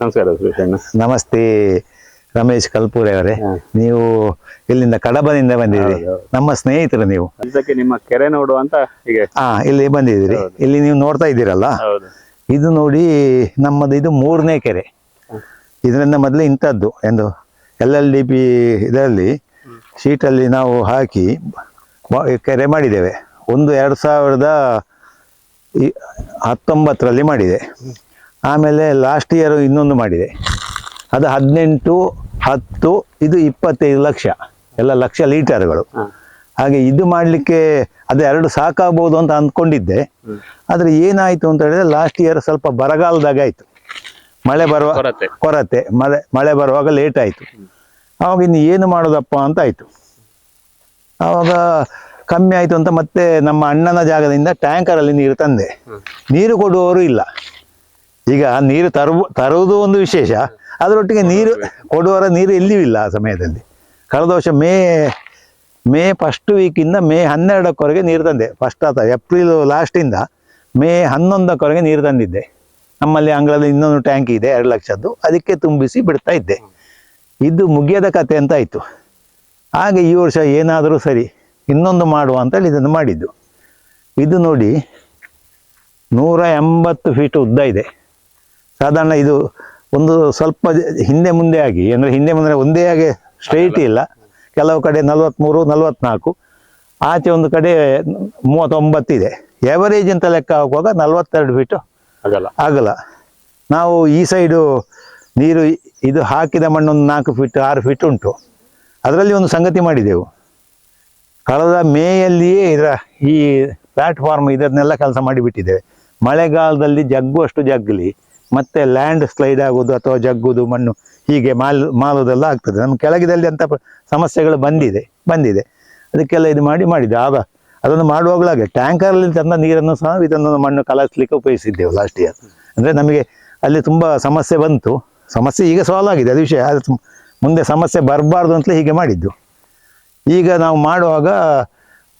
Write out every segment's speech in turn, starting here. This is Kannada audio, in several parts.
ನಮಸ್ಕಾರ ಸುರೇಶಣ್ಣ. ನಮಸ್ತೆ ರಮೇಶ್ ಕಲ್ಪೂರೆ ಅವರೇ. ನೀವು ಇಲ್ಲಿಂದ ಕಡಬದಿಂದ ಬಂದಿದ್ದೀರಿ, ನಮ್ಮ ಸ್ನೇಹಿತರು ನೀವು. ಅದಕ್ಕೆ ನಿಮ್ಮ ಕೆರೆ ನೋಡುವ ಅಂತ ಹೀಗೆ ಇಲ್ಲಿ ಬಂದಿದ್ದೀರಿ. ಇಲ್ಲಿ ನೀವು ನೋಡ್ತಾ ಇದ್ದೀರಲ್ಲ, ಇದು ನೋಡಿ ನಮ್ಮದು ಇದು 3ನೇ ಕೆರೆ. ಇದರಿಂದ ಮೊದಲು ಇಂಥದ್ದು ಎಂದು LLDP ಇದರಲ್ಲಿ ಶೀಟಲ್ಲಿ ನಾವು ಹಾಕಿ ಕೆರೆ ಮಾಡಿದ್ದೇವೆ. ಒಂದು 2019ರಲ್ಲಿ ಮಾಡಿದೆ. ಆಮೇಲೆ ಲಾಸ್ಟ್ ಇಯರ್ ಇನ್ನೊಂದು ಮಾಡಿದೆ, ಅದು 18, 10, ಇದು 25 ಲಕ್ಷ, ಎಲ್ಲ ಲಕ್ಷ ಲೀಟರ್ಗಳು. ಹಾಗೆ ಇದು ಮಾಡಲಿಕ್ಕೆ ಅದು 2 ಸಾಕಾಗ್ಬೋದು ಅಂತ ಅಂದ್ಕೊಂಡಿದ್ದೆ. ಆದರೆ ಏನಾಯಿತು ಅಂತ ಹೇಳಿದ್ರೆ ಲಾಸ್ಟ್ ಇಯರ್ ಸ್ವಲ್ಪ ಬರಗಾಲದಾಗ ಆಯಿತು, ಮಳೆ ಬರುವ ಕೊರತೆ, ಮಳೆ ಬರುವಾಗ ಲೇಟ್ ಆಯಿತು. ಆವಾಗ ಇನ್ನು ಏನು ಮಾಡೋದಪ್ಪ ಅಂತ ಆಯಿತು. ಆವಾಗ ಕಮ್ಮಿ ಆಯಿತು ಅಂತ ಮತ್ತೆ ನಮ್ಮ ಅಣ್ಣನ ಜಾಗದಿಂದ ಟ್ಯಾಂಕರಲ್ಲಿ ನೀರು ತಂದೆ. ನೀರು ಕೊಡುವವರು ಇಲ್ಲ. ಈಗ ನೀರು ತರುವುದು ಒಂದು ವಿಶೇಷ, ಅದರೊಟ್ಟಿಗೆ ನೀರು ಕೊಡುವವರ ನೀರು ಎಲ್ಲಿಯೂ ಇಲ್ಲ ಆ ಸಮಯದಲ್ಲಿ. ಕಳೆದ ವರ್ಷ ಮೇ ಫಸ್ಟ್ ವೀಕಿಂದ ಮೇ 12ರವರೆಗೆ ನೀರು ತಂದೆ. ಫಸ್ಟ್ ಅಥವಾ ಏಪ್ರಿಲ್ ಲಾಸ್ಟಿಂದ ಮೇ 11ರವರೆಗೆ ನೀರು ತಂದಿದ್ದೆ. ನಮ್ಮಲ್ಲಿ ಅಂಗಳದಲ್ಲಿ ಇನ್ನೊಂದು ಟ್ಯಾಂಕ್ ಇದೆ 2 ಲಕ್ಷದ್ದು, ಅದಕ್ಕೆ ತುಂಬಿಸಿ ಬಿಡ್ತಾ ಇದ್ದೆ. ಇದು ಮುಗಿಯದ ಕತೆ ಅಂತ ಆಯಿತು. ಹಾಗೆ ಈ ವರ್ಷ ಏನಾದರೂ ಸರಿ ಇನ್ನೊಂದು ಮಾಡುವ ಅಂತೇಳಿ ಇದನ್ನು ಮಾಡಿದ್ದು. ಇದು ನೋಡಿ 180 ಫೀಟ್ ಉದ್ದ ಇದೆ. ಸಾಧಾರಣ ಇದು ಒಂದು ಸ್ವಲ್ಪ ಹಿಂದೆ ಮುಂದೆ ಆಗಿ, ಅಂದರೆ ಹಿಂದೆ ಮುಂದೆ ಒಂದೇ ಹಾಗೆ ಸ್ಟ್ರೈಟ್ ಇಲ್ಲ, ಕೆಲವು ಕಡೆ 43, 44, ಆಚೆ ಒಂದು ಕಡೆ 39 ಇದೆ. ಎವರೇಜ್ ಅಂತ ಲೆಕ್ಕ ಹಾಕುವಾಗ 42 ಫೀಟು ಆಗಲ್ಲ. ನಾವು ಈ ಸೈಡು ನೀರು ಇದು ಹಾಕಿದ ಮಣ್ಣು ಒಂದು 4 ಫೀಟ್ 6 ಫೀಟ್ ಉಂಟು. ಅದರಲ್ಲಿ ಒಂದು ಸಂಗತಿ ಮಾಡಿದೆವು. ಕಳೆದ ಮೇಯಲ್ಲಿಯೇ ಈ ಪ್ಲಾಟ್ಫಾರ್ಮ್ ಇದನ್ನೆಲ್ಲ ಕೆಲಸ ಮಾಡಿಬಿಟ್ಟಿದ್ದೇವೆ. ಮಳೆಗಾಲದಲ್ಲಿ ಜಗ್ಗುವಷ್ಟು ಜಗ್ಗಲಿ, ಮತ್ತೆ ಲ್ಯಾಂಡ್ ಸ್ಲೈಡ್ ಆಗೋದು ಅಥವಾ ಜಗ್ಗುದು ಮಣ್ಣು ಹೀಗೆ ಮಾಲೋದೆಲ್ಲ ಆಗ್ತದೆ. ನಮ್ಮ ಕೆಳಗಿದಲ್ಲಿ ಅಂತ ಸಮಸ್ಯೆಗಳು ಬಂದಿದೆ. ಅದಕ್ಕೆಲ್ಲ ಇದು ಮಾಡಿದ್ದು. ಆಗ ಅದನ್ನು ಮಾಡುವಾಗಲಾಗೆ ಟ್ಯಾಂಕರಲ್ಲಿ ತಂದ ನೀರನ್ನು ಸಹ ಇದನ್ನು ಮಣ್ಣು ಕಲಸಲಿಕ್ಕೆ ಉಪಯೋಗಿಸಿದ್ದೆವು ಲಾಸ್ಟ್ ಇಯರ್. ಅಂದರೆ ನಮಗೆ ಅಲ್ಲಿ ತುಂಬ ಸಮಸ್ಯೆ ಬಂತು. ಸಮಸ್ಯೆ ಈಗ ಸಾಲ್ವ್ ಆಗಿದೆ, ಅದು ವಿಷಯ. ಅದು ಮುಂದೆ ಸಮಸ್ಯೆ ಬರಬಾರ್ದು ಅಂತಲೇ ಹೀಗೆ ಮಾಡಿದ್ದು. ಈಗ ನಾವು ಮಾಡುವಾಗ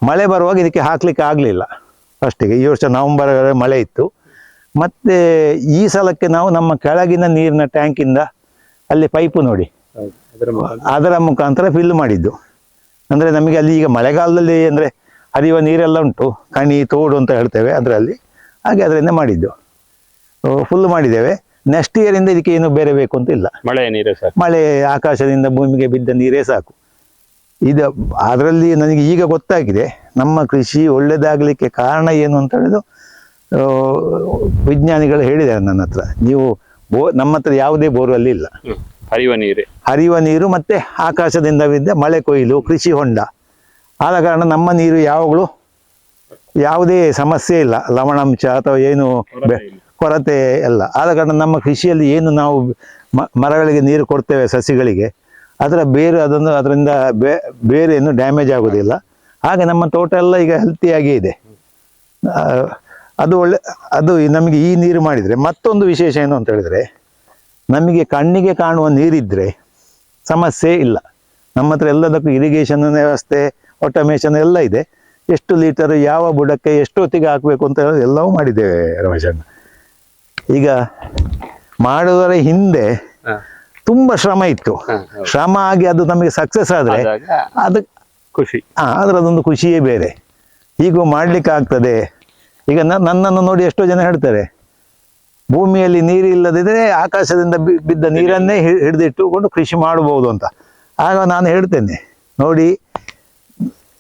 ಮಳೆ ಬರುವಾಗ ಇದಕ್ಕೆ ಹಾಕಲಿಕ್ಕೆ ಆಗಲಿಲ್ಲ ಫಸ್ಟಿಗೆ. ಈ ವರ್ಷ ನವಂಬರ್ ಮಳೆ ಇತ್ತು. ಮತ್ತು ಈ ಸಲಕ್ಕೆ ನಾವು ನಮ್ಮ ಕೆಳಗಿನ ನೀರಿನ ಟ್ಯಾಂಕಿಂದ ಅಲ್ಲಿ ಪೈಪು ನೋಡಿ ಅದರ ಮುಖಾಂತರ ಫಿಲ್ ಮಾಡಿದ್ದು. ಅಂದರೆ ನಮಗೆ ಅಲ್ಲಿ ಈಗ ಮಳೆಗಾಲದಲ್ಲಿ ಅಂದರೆ ಹರಿಯುವ ನೀರೆಲ್ಲ ಉಂಟು, ಕಣಿ ತೋಡು ಅಂತ ಹೇಳ್ತೇವೆ ಅದರಲ್ಲಿ. ಹಾಗೆ ಅದರಿಂದ ಮಾಡಿದ್ದು, ಫುಲ್ ಮಾಡಿದ್ದೇವೆ. ನೆಕ್ಸ್ಟ್ ಇಯರಿಂದ ಇದಕ್ಕೆ ಏನು ಬೇರೆ ಬೇಕು ಅಂತ ಇಲ್ಲ. ಮಳೆ ಆಕಾಶದಿಂದ ಭೂಮಿಗೆ ಬಿದ್ದ ನೀರೇ ಸಾಕು. ಇದು ಅದರಲ್ಲಿ ನನಗೆ ಈಗ ಗೊತ್ತಾಗಿದೆ, ನಮ್ಮ ಕೃಷಿ ಒಳ್ಳೆಯದಾಗಲಿಕ್ಕೆ ಕಾರಣ ಏನು ಅಂತ ಹೇಳಿದು ವಿಜ್ಞಾನಿಗಳು ಹೇಳಿದ್ದಾರೆ ನನ್ನ ಹತ್ರ. ನೀವು ನಮ್ಮ ಹತ್ರ ಯಾವುದೇ ಬೋರ್ವೆಲ್ ಇಲ್ಲ, ಹರಿಯುವ ನೀರು ಮತ್ತು ಆಕಾಶದಿಂದ ಬಿದ್ದ ಮಳೆ ಕೊಯ್ಲು, ಕೃಷಿ ಹೊಂಡ ಆದ ಕಾರಣ ನಮ್ಮ ನೀರು ಯಾವಾಗಲೂ ಯಾವುದೇ ಸಮಸ್ಯೆ ಇಲ್ಲ, ಲವಣಾಂಶ ಅಥವಾ ಏನು ಕೊರತೆ ಎಲ್ಲ. ಆದ ಕಾರಣ ನಮ್ಮ ಕೃಷಿಯಲ್ಲಿ ಏನು ನಾವು ಮರಗಳಿಗೆ ನೀರು ಕೊಡ್ತೇವೆ, ಸಸಿಗಳಿಗೆ, ಅದರ ಬೇರು ಅದರಿಂದ ಬೇರೆ ಏನು ಡ್ಯಾಮೇಜ್ ಆಗೋದಿಲ್ಲ. ಹಾಗೆ ನಮ್ಮ ತೋಟ ಎಲ್ಲ ಈಗ ಹೆಲ್ತಿಯಾಗೇ ಇದೆ. ಅದು ನಮಗೆ ಈ ನೀರು ಮಾಡಿದರೆ ಮತ್ತೊಂದು ವಿಶೇಷ ಏನು ಅಂತ ಹೇಳಿದರೆ, ನಮಗೆ ಕಣ್ಣಿಗೆ ಕಾಣುವ ನೀರಿದ್ದರೆ ಸಮಸ್ಯೆ ಇಲ್ಲ. ನಮ್ಮ ಹತ್ರ ಎಲ್ಲದಕ್ಕೂ ಇರಿಗೇಷನ್ ವ್ಯವಸ್ಥೆ, ಆಟೋಮೇಷನ್ ಎಲ್ಲ ಇದೆ. ಎಷ್ಟು ಲೀಟರ್ ಯಾವ ಬುಡಕ್ಕೆ ಎಷ್ಟೊತ್ತಿಗೆ ಹಾಕಬೇಕು ಅಂತ ಎಲ್ಲವೂ ಮಾಡಿದ್ದೇವೆ ರಮೇಶಣ್ಣ. ಈಗ ಮಾಡುವುದರ ಹಿಂದೆ ತುಂಬ ಶ್ರಮ ಇತ್ತು. ಶ್ರಮ ಆಗಿ ಅದು ನಮಗೆ ಸಕ್ಸಸ್ ಆದರೆ ಅದು ಖುಷಿ, ಅದರದೊಂದು ಖುಷಿಯೇ ಬೇರೆ. ಹೀಗೂ ಮಾಡಲಿಕ್ಕೆ ಆಗ್ತದೆ. ಈಗ ನನ್ನನ್ನು ನೋಡಿ ಎಷ್ಟೋ ಜನ ಹೇಳ್ತಾರೆ, ಭೂಮಿಯಲ್ಲಿ ನೀರು ಇಲ್ಲದಿದ್ದರೆ ಆಕಾಶದಿಂದ ಬಿದ್ದ ನೀರನ್ನೇ ಹಿಡಿದಿಟ್ಟುಕೊಂಡು ಕೃಷಿ ಮಾಡಬಹುದು ಅಂತ. ಆಗ ನಾನು ಹೇಳ್ತೇನೆ, ನೋಡಿ,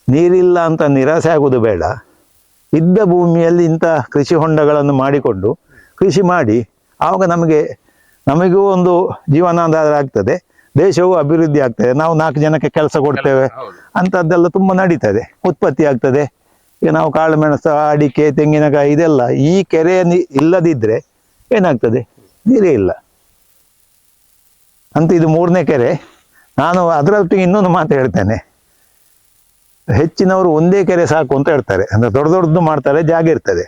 ನೀರಿಲ್ಲ ಅಂತ ನಿರಾಸೆ ಆಗೋದು ಬೇಡ. ಇದ್ದ ಭೂಮಿಯಲ್ಲಿ ಇಂಥ ಕೃಷಿ ಹೊಂಡಗಳನ್ನು ಮಾಡಿಕೊಂಡು ಕೃಷಿ ಮಾಡಿ, ಆವಾಗ ನಮಗೂ ಒಂದು ಜೀವನಾಧಾರ ಆಗ್ತದೆ, ದೇಶವೂ ಅಭಿವೃದ್ಧಿ ಆಗ್ತದೆ, ನಾವು 4 ಜನಕ್ಕೆ ಕೆಲಸ ಕೊಡ್ತೇವೆ, ಅಂಥದ್ದೆಲ್ಲ ತುಂಬ ನಡೀತದೆ, ಉತ್ಪತ್ತಿ ಆಗ್ತದೆ. ಈಗ ನಾವು ಕಾಳು ಮೆಣಸು, ಅಡಿಕೆ, ತೆಂಗಿನಕಾಯಿ ಇದೆಲ್ಲ ಈ ಕೆರೆ ಇಲ್ಲದಿದ್ದರೆ ಏನಾಗ್ತದೆ? ನೀರೇ ಇಲ್ಲ ಅಂತ. ಇದು 3ನೇ ಕೆರೆ. ನಾನು ಅದರೊಟ್ಟಿಗೆ ಇನ್ನೊಂದು ಮಾತು ಹೇಳ್ತೇನೆ, ಹೆಚ್ಚಿನವರು ಒಂದೇ ಕೆರೆ ಸಾಕು ಅಂತ ಹೇಳ್ತಾರೆ. ಅಂದರೆ ದೊಡ್ಡದು ಮಾಡ್ತಾರೆ, ಜಾಗ ಇರ್ತದೆ.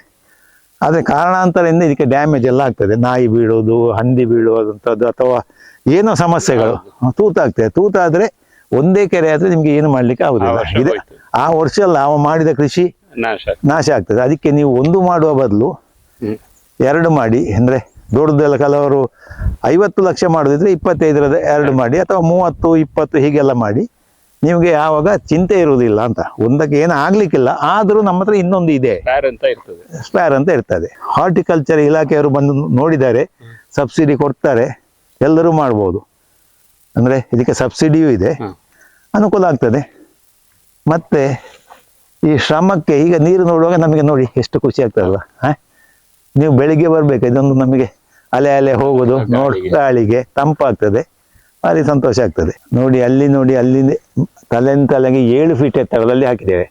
ಆದರೆ ಕಾರಣಾಂತರದಿಂದ ಇದಕ್ಕೆ ಡ್ಯಾಮೇಜ್ ಎಲ್ಲ ಆಗ್ತದೆ. ನಾಯಿ ಬೀಳೋದು, ಹಂದಿ ಬೀಳುವಂಥದ್ದು, ಅಥವಾ ಏನೋ ಸಮಸ್ಯೆಗಳು, ತೂತಾಗ್ತದೆ. ತೂತಾದರೆ ಒಂದೇ ಕೆರೆ ಆದರೆ ನಿಮಗೆ ಏನು ಮಾಡಲಿಕ್ಕೆ ಆಗುದಿಲ್ಲ. ಇದೆ ಆ ವರ್ಷ ನಾವು ಮಾಡಿದ ಕೃಷಿ ನಾಶ ಆಗ್ತದೆ. ಅದಕ್ಕೆ ನೀವು ಒಂದು ಮಾಡುವ ಬದಲು 2 ಮಾಡಿ, ಅಂದರೆ ದೊಡ್ಡದೆಲ್ಲ ಕೆಲವರು 50 ಲಕ್ಷ ಮಾಡೋದಿದ್ರೆ 25ರದ 2 ಮಾಡಿ, ಅಥವಾ 30, 20 ಹೀಗೆಲ್ಲ ಮಾಡಿ, ನಿಮಗೆ ಯಾವಾಗ ಚಿಂತೆ ಇರುವುದಿಲ್ಲ ಅಂತ. ಒಂದಕ್ಕೆ ಏನು ಆಗ್ಲಿಕ್ಕಿಲ್ಲ, ಆದರೂ ನಮ್ಮ ಹತ್ರ ಇನ್ನೊಂದು ಇದೆ, ಸ್ಪೇರ್ ಅಂತ ಇರ್ತದೆ. ಹಾರ್ಟಿಕಲ್ಚರ್ ಇಲಾಖೆಯವರು ಬಂದು ನೋಡಿದ್ದಾರೆ, ಸಬ್ಸಿಡಿ ಕೊಡ್ತಾರೆ, ಎಲ್ಲರೂ ಮಾಡ್ಬೋದು. ಅಂದರೆ ಇದಕ್ಕೆ ಸಬ್ಸಿಡಿಯೂ ಇದೆ, ಅನುಕೂಲ ಆಗ್ತದೆ. ಮತ್ತೆ ಈ ಶ್ರಮಕ್ಕೆ ಈಗ ನೀರು ನೋಡುವಾಗ ನಮಗೆ ನೋಡಿ ಎಷ್ಟು ಖುಷಿ ಆಗ್ತದಲ್ಲ. ನೀವು ಬೆಳಿಗ್ಗೆ ಬರ್ಬೇಕು, ಇದೊಂದು ನಮಗೆ ಅಲೆ ಅಲೆ ಹೋಗೋದು ಗಾಳಿಗೆ ತಂಪಾಗ್ತದೆ, ಭಾರಿ ಸಂತೋಷ ಆಗ್ತದೆ. ನೋಡಿ ಅಲ್ಲಿ ತಲೆಗೆ 7 ಫೀಟ್ ಎತ್ತರದಲ್ಲಿ ಹಾಕಿದ್ದೇವೆ.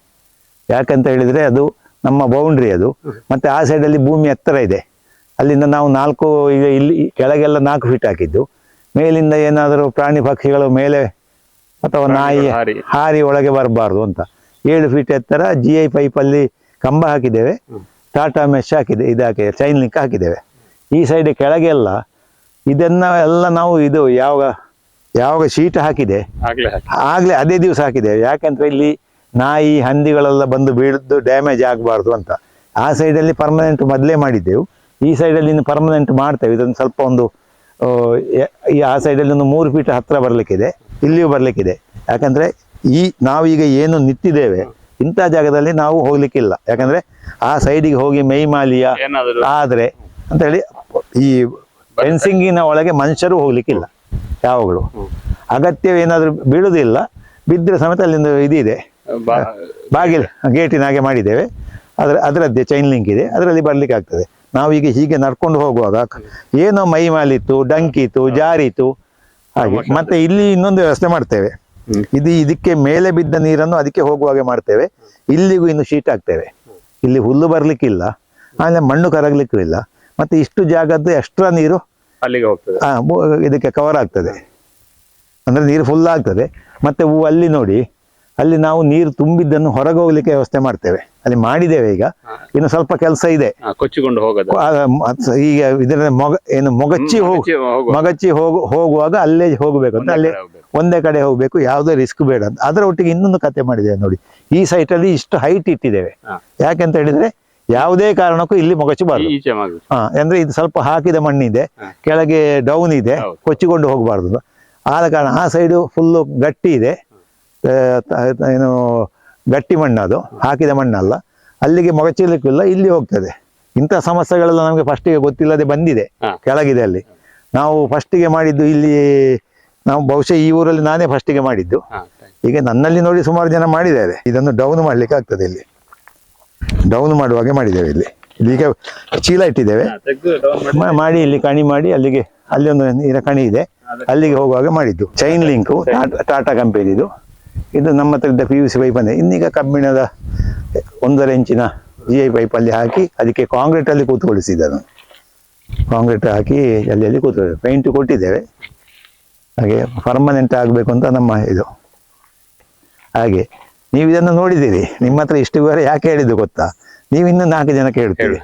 ಯಾಕಂತ ಹೇಳಿದ್ರೆ ಅದು ನಮ್ಮ ಬೌಂಡ್ರಿ ಅದು, ಮತ್ತೆ ಆ ಸೈಡಲ್ಲಿ ಭೂಮಿ ಎತ್ತರ ಇದೆ. ಅಲ್ಲಿಂದ ನಾವು 4 ಈಗ ಇಲ್ಲಿ ಕೆಳಗೆಲ್ಲ 4 ಫೀಟ್ ಹಾಕಿದ್ದು. ಮೇಲಿಂದ ಏನಾದರೂ ಪ್ರಾಣಿ ಪಕ್ಷಿಗಳು ಮೇಲೆ ಅಥವಾ ನಾಯಿ ಹಾರಿ ಒಳಗೆ ಬರಬಾರ್ದು ಅಂತ 7 ಫೀಟ್ ಎತ್ತರ GI ಪೈಪಲ್ಲಿ ಕಂಬ ಹಾಕಿದ್ದೇವೆ, ಟಾಟಾ ಮೆಶ್ ಹಾಕಿದೆ, ಹಾಕಿದೆ, ಚೈನ್ ಲಿಂಕ್ ಹಾಕಿದ್ದೇವೆ. ಈ ಸೈಡ್ ಕೆಳಗೆಲ್ಲ ಇದನ್ನೆಲ್ಲ ನಾವು ಇದು ಯಾವಾಗ ಶೀಟ್ ಹಾಕಿದೆ ಆಗ್ಲೇ ಅದೇ ದಿವಸ ಹಾಕಿದ್ದೇವೆ. ಯಾಕಂದ್ರೆ ಇಲ್ಲಿ ನಾಯಿ ಹಂದಿಗಳೆಲ್ಲ ಬಂದು ಬೀಳದ್ದು ಡ್ಯಾಮೇಜ್ ಆಗಬಾರ್ದು ಅಂತ. ಆ ಸೈಡಲ್ಲಿ ಪರ್ಮನೆಂಟ್ ಮೊದಲೇ ಮಾಡಿದ್ದೆವು, ಈ ಸೈಡಲ್ಲಿ ಇನ್ನು ಪರ್ಮನೆಂಟ್ ಮಾಡ್ತೇವೆ. ಇದನ್ನು ಸ್ವಲ್ಪ ಒಂದು ಆ ಸೈಡಲ್ಲಿ ಒಂದು 3 ಫೀಟ್ ಹತ್ರ ಬರಲಿಕ್ಕಿದೆ, ಇಲ್ಲಿಯೂ ಬರಲಿಕ್ಕಿದೆ. ಯಾಕಂದ್ರೆ ನಾವೀಗ ಏನು ನಿಂತಿದ್ದೇವೆ ಇಂಥ ಜಾಗದಲ್ಲಿ ನಾವು ಹೋಗ್ಲಿಕ್ಕಿಲ್ಲ. ಯಾಕಂದ್ರೆ ಆ ಸೈಡಿಗೆ ಹೋಗಿ ಮೈಮಾಲಿಯ ಆದ್ರೆ ಅಂತ ಹೇಳಿ ಈ ಫೆನ್ಸಿಂಗಿನ ಒಳಗೆ ಮನುಷ್ಯರು ಹೋಗ್ಲಿಕ್ಕಿಲ್ಲ ಯಾವಾಗಲೂ. ಅಗತ್ಯವೇನಾದ್ರೂ ಬೀಳುವುದಿಲ್ಲ, ಬಿದ್ದರೆ ಸಮೇತ ಅಲ್ಲಿಂದ ಇದಿದೆ, ಬಾಗಿಲು ಗೇಟಿನ ಹಾಗೆ ಮಾಡಿದ್ದೇವೆ. ಅದರದ್ದೇ ಚೈನ್ ಲಿಂಕ್ ಇದೆ, ಅದರಲ್ಲಿ ಬರ್ಲಿಕ್ಕೆ ಆಗ್ತದೆ. ನಾವೀಗ ಹೀಗೆ ನಡ್ಕೊಂಡು ಹೋಗುವಾಗ ಏನೋ ಮೈಮಾಲಿತ್ತು, ಡಂಕಿತ್ತು, ಜಾರಿತು ಹಾಗೆ. ಮತ್ತೆ ಇಲ್ಲಿ ಇನ್ನೊಂದು ವ್ಯವಸ್ಥೆ ಮಾಡ್ತೇವೆ, ಇದಕ್ಕೆ ಮೇಲೆ ಬಿದ್ದ ನೀರನ್ನು ಅದಕ್ಕೆ ಹೋಗುವಾಗೆ ಮಾಡ್ತೇವೆ. ಇಲ್ಲಿಗೂ ಇನ್ನು ಶೀಟ್ ಹಾಕ್ತೇವೆ, ಇಲ್ಲಿ ಹುಲ್ಲು ಬರ್ಲಿಕ್ಕಿಲ್ಲ, ಆಮೇಲೆ ಮಣ್ಣು ಕರಗ್ಲಿಕ್ಕೂ ಇಲ್ಲ. ಮತ್ತೆ ಇಷ್ಟು ಜಾಗದ್ದು ಎಕ್ಸ್ಟ್ರಾ ನೀರು ಅಲ್ಲಿಗೆ ಹೋಗ್ತದೆ, ಇದಕ್ಕೆ ಕವರ್ ಆಗ್ತದೆ, ಅಂದ್ರೆ ನೀರು ಫುಲ್ ಆಗ್ತದೆ. ಮತ್ತೆ ಅಲ್ಲಿ ನೋಡಿ, ಅಲ್ಲಿ ನಾವು ನೀರು ತುಂಬಿದ್ದನ್ನು ಹೊರಗೆ ಹೋಗ್ಲಿಕ್ಕೆ ವ್ಯವಸ್ಥೆ ಮಾಡ್ತೇವೆ. ಅಲ್ಲಿ ಮಾಡಿದ್ದೇವೆ, ಈಗ ಇನ್ನು ಸ್ವಲ್ಪ ಕೆಲಸ ಇದೆ, ಕೊಚ್ಚಿಕೊಂಡು ಹೋಗೋದು. ಈಗ ಇದರ ಮೊಗಚಿ ಹೋಗುವಾಗ ಅಲ್ಲೇ ಹೋಗ್ಬೇಕು ಅಂತ, ಅಲ್ಲೇ ಒಂದೇ ಕಡೆ ಹೋಗ್ಬೇಕು, ಯಾವುದೇ ರಿಸ್ಕ್ ಬೇಡ ಅಂತ. ಅದರ ಒಟ್ಟಿಗೆ ಇನ್ನೊಂದು ಕತೆ ಮಾಡಿದ್ದೇವೆ ನೋಡಿ. ಈ ಸೈಟಲ್ಲಿ ಇಷ್ಟು ಹೈಟ್ ಇಟ್ಟಿದ್ದೇವೆ, ಯಾಕೆಂತ ಹೇಳಿದ್ರೆ ಯಾವುದೇ ಕಾರಣಕ್ಕೂ ಇಲ್ಲಿ ಮೊಗಚಬಾರ್ದು. ಅಂದ್ರೆ ಇದು ಸ್ವಲ್ಪ ಹಾಕಿದ ಮಣ್ಣಿದೆ, ಕೆಳಗೆ ಡೌನ್ ಇದೆ, ಕೊಚ್ಚಿಕೊಂಡು ಹೋಗಬಾರ್ದು. ಆದ ಕಾರಣ ಆ ಸೈಡು ಫುಲ್ಲು ಗಟ್ಟಿ ಇದೆ, ಏನು ಗಟ್ಟಿ ಮಣ್ಣು, ಅದು ಹಾಕಿದ ಮಣ್ಣಲ್ಲ. ಅಲ್ಲಿಗೆ ಮೊಗಚಿಲಿಕ್ಕಿಲ್ಲ, ಇಲ್ಲಿ ಹೋಗ್ತದೆ. ಇಂಥ ಸಮಸ್ಯೆಗಳೆಲ್ಲ ನಮಗೆ ಫಸ್ಟಿಗೆ ಗೊತ್ತಿಲ್ಲದೆ ಬಂದಿದೆ. ಕೆಳಗಿದೆ ಅಲ್ಲಿ ನಾವು ಫಸ್ಟಿಗೆ ಮಾಡಿದ್ದು, ಇಲ್ಲಿ ನಾವು ಬಹುಶಃ ಈ ಊರಲ್ಲಿ ನಾನೇ ಫಸ್ಟಿಗೆ ಮಾಡಿದ್ದು. ಈಗ ನನ್ನಲ್ಲಿ ನೋಡಿ ಸುಮಾರು ಜನ ಮಾಡಿದ್ದಾರೆ. ಇದನ್ನು ಡೌನ್ ಮಾಡ್ಲಿಕ್ಕೆ ಆಗ್ತದೆ, ಇಲ್ಲಿ ಡೌನ್ ಮಾಡುವಾಗೆ ಮಾಡಿದ್ದೇವೆ. ಇಲ್ಲಿ ಈಗ ಚೀಲ ಇಟ್ಟಿದ್ದೇವೆ, ಮಾಡಿ ಇಲ್ಲಿ ಕಣಿ ಮಾಡಿ ಅಲ್ಲಿಗೆ, ಅಲ್ಲಿ ಒಂದು ನೀರ ಕಣಿ ಇದೆ, ಅಲ್ಲಿಗೆ ಹೋಗುವಾಗ ಮಾಡಿದ್ದು. ಚೈನ್ ಲಿಂಕು ಟಾಟಾ ಕಂಪನಿದು. ಇದು ನಮ್ಮ ಹತ್ರ ಇದ್ದ PVC ಪೈಪ್ ಅಂದರೆ, ಇನ್ನೀಗ ಕಬ್ಬಿಣದ 1.5 ಇಂಚಿನ GI ಪೈಪಲ್ಲಿ ಹಾಕಿ ಅದಕ್ಕೆ ಕಾಂಕ್ರೀಟಲ್ಲಿ ಕೂತ್ಕೊಳಿಸಿದ್ದನು. ಕಾಂಕ್ರೀಟ್ ಹಾಕಿ ಅಲ್ಲಿ ಕೂತ್ಕೊಳ್ಳಿ, ಪೇಂಟ್ ಕೊಟ್ಟಿದ್ದೇವೆ. ಹಾಗೆ ಪರ್ಮನೆಂಟ್ ಆಗಬೇಕು ಅಂತ ನಮ್ಮ ಇದು. ಹಾಗೆ ನೀವು ಇದನ್ನು ನೋಡಿದ್ದೀರಿ, ನಿಮ್ಮ ಹತ್ರ ಇಷ್ಟು ಬೇರೆ ಯಾಕೆ ಹೇಳಿದ್ದು ಗೊತ್ತಾ? ನೀವು ಇನ್ನೂ 4 ಜನಕ್ಕೆ ಹೇಳ್ತೀರಿ.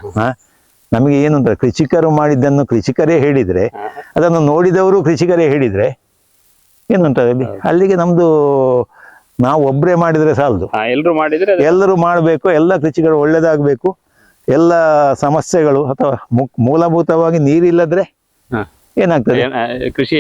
ನಮಗೆ ಏನು ಅಂತ, ಕೃಷಿಕರು ಮಾಡಿದ್ದನ್ನು ಕೃಷಿಕರೇ ಹೇಳಿದರೆ, ಅದನ್ನು ನೋಡಿದವರು ಕೃಷಿಕರೇ ಹೇಳಿದರೆ ಏನುಂಟದಲ್ಲಿ. ಅಲ್ಲಿಗೆ ನಮ್ದು ನಾವು ಒಬ್ಬರೇ ಮಾಡಿದರೆ ಸಾಲದು, ಎಲ್ಲರೂ ಮಾಡಬೇಕು. ಎಲ್ಲ ಕೃಷಿಕರು ಒಳ್ಳೇದಾಗಬೇಕು. ಎಲ್ಲ ಸಮಸ್ಯೆಗಳು ಅಥವಾ ಮೂಲಭೂತವಾಗಿ ನೀರಿಲ್ಲದ್ರೆ ಏನಾಗ್ತದೆ, ಕೃಷಿ